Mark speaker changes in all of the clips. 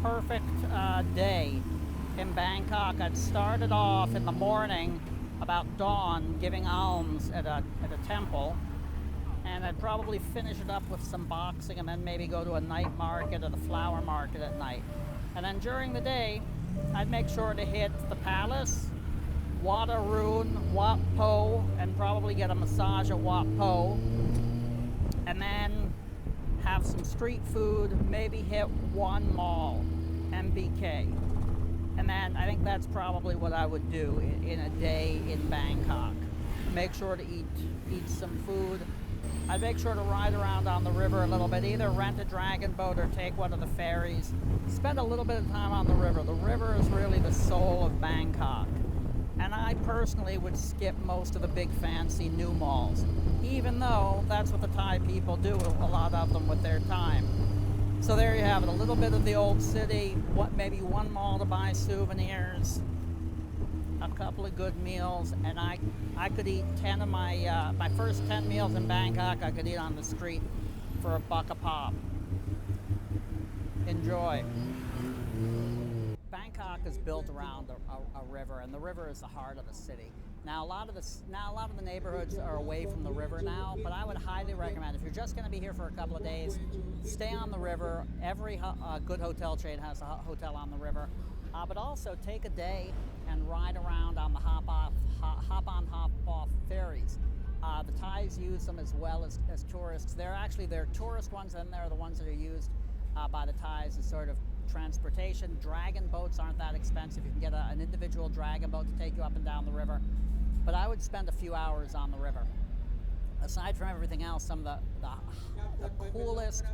Speaker 1: perfect day in Bangkok. I'd started off in the morning about dawn giving alms at a temple, and I'd probably finish it up with some boxing and then maybe go to a night market or the flower market at night. And then during the day, I'd make sure to hit the palace, Wat Arun, Wat Po, and probably get a massage at Wat Po. And then have some street food, maybe hit one mall, MBK. And then I think that's probably what I would do in a day in Bangkok. Make sure to eat some food. I'd make sure to ride around on the river a little bit, either rent a dragon boat or take one of the ferries. Spend a little bit of time on the river. The river is really the soul of Bangkok. And I personally would skip most of the big fancy new malls, even though that's what the Thai people do, a lot of them, with their time. So there you have it, a little bit of the old city, maybe one mall to buy souvenirs, a couple of good meals, and I could eat 10 of my first 10 meals in Bangkok I could eat on the street for $1 a pop. Enjoy. Bangkok is built around a river, and the river is the heart of the city. Now a lot of the neighborhoods are away from the river now, but I would highly recommend, if you're just going to be here for a couple of days, stay on the river. Every good hotel chain has a hotel on the river, but also take a day and ride around on the hop-on, hop-off ferries. The Thais use them as well as tourists. They're tourist ones, and they're the ones that are used by the Thais as sort of transportation. Dragon boats aren't that expensive. You can get an individual dragon boat to take you up and down the river. But I would spend a few hours on the river. Aside from everything else, some of the coolest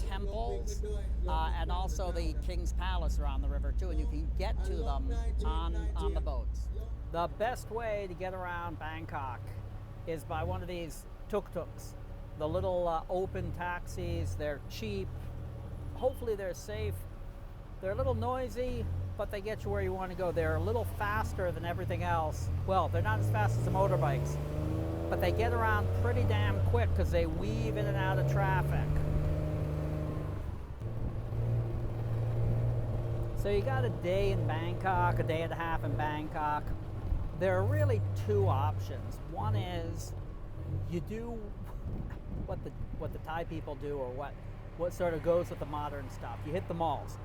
Speaker 1: temples and also the King's Palace are on the river too, and you can get to them on the boats. The best way to get around Bangkok is by one of these tuk-tuks, the little open taxis. They're cheap. Hopefully they're safe. They're a little noisy, but they get you where you want to go. They're a little faster than everything else. Well, they're not as fast as the motorbikes, but they get around pretty damn quick because they weave in and out of traffic. So you got a day in Bangkok, a day and a half in Bangkok. There are really two options. One is you do what the Thai people do, or what sort of goes with the modern stuff. You hit the malls.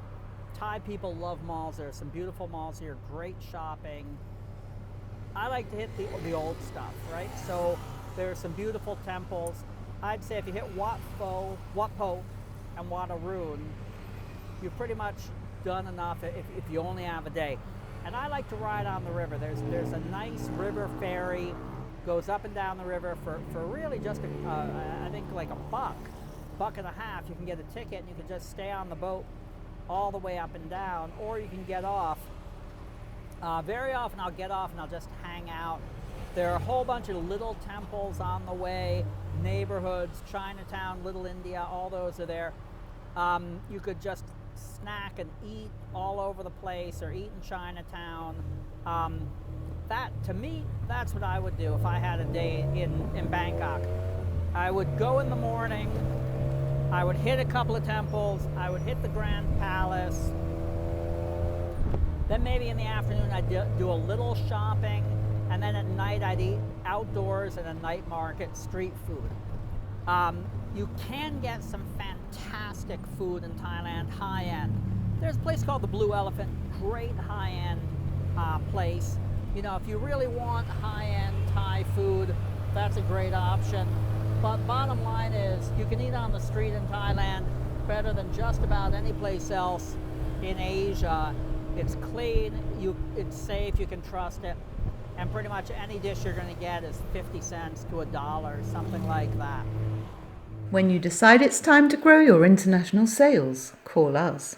Speaker 1: Thai people love malls. There are some beautiful malls here, great shopping. I like to hit the old stuff, right? So there are some beautiful temples. I'd say if you hit Wat Po and Wat Arun, you've pretty much done enough if you only have a day. And I like to ride on the river. There's a nice river ferry, goes up and down the river for really just I think like $1.50. You can get a ticket and you can just stay on the boat all the way up and down, or you can get off. Very often I'll get off and I'll just hang out. There are a whole bunch of little temples on the way, neighborhoods, Chinatown, Little India, all those are there. You could just snack and eat all over the place, or eat in Chinatown. To me, that's what I would do if I had a day in Bangkok. I would go in the morning, I would hit a couple of temples, I would hit the Grand Palace, then maybe in the afternoon I'd do a little shopping, and then at night I'd eat outdoors at a night market, street food. You can get some fantastic food in Thailand, high-end. There's a place called the Blue Elephant, great high-end place. You know, if you really want high-end Thai food, that's a great option. But bottom line is, you can eat on the street in Thailand better than just about any place else in Asia. It's clean, it's safe, you can trust it, and pretty much any dish you're going to get is 50 cents to $1, something like that.
Speaker 2: When you decide it's time to grow your international sales, call us.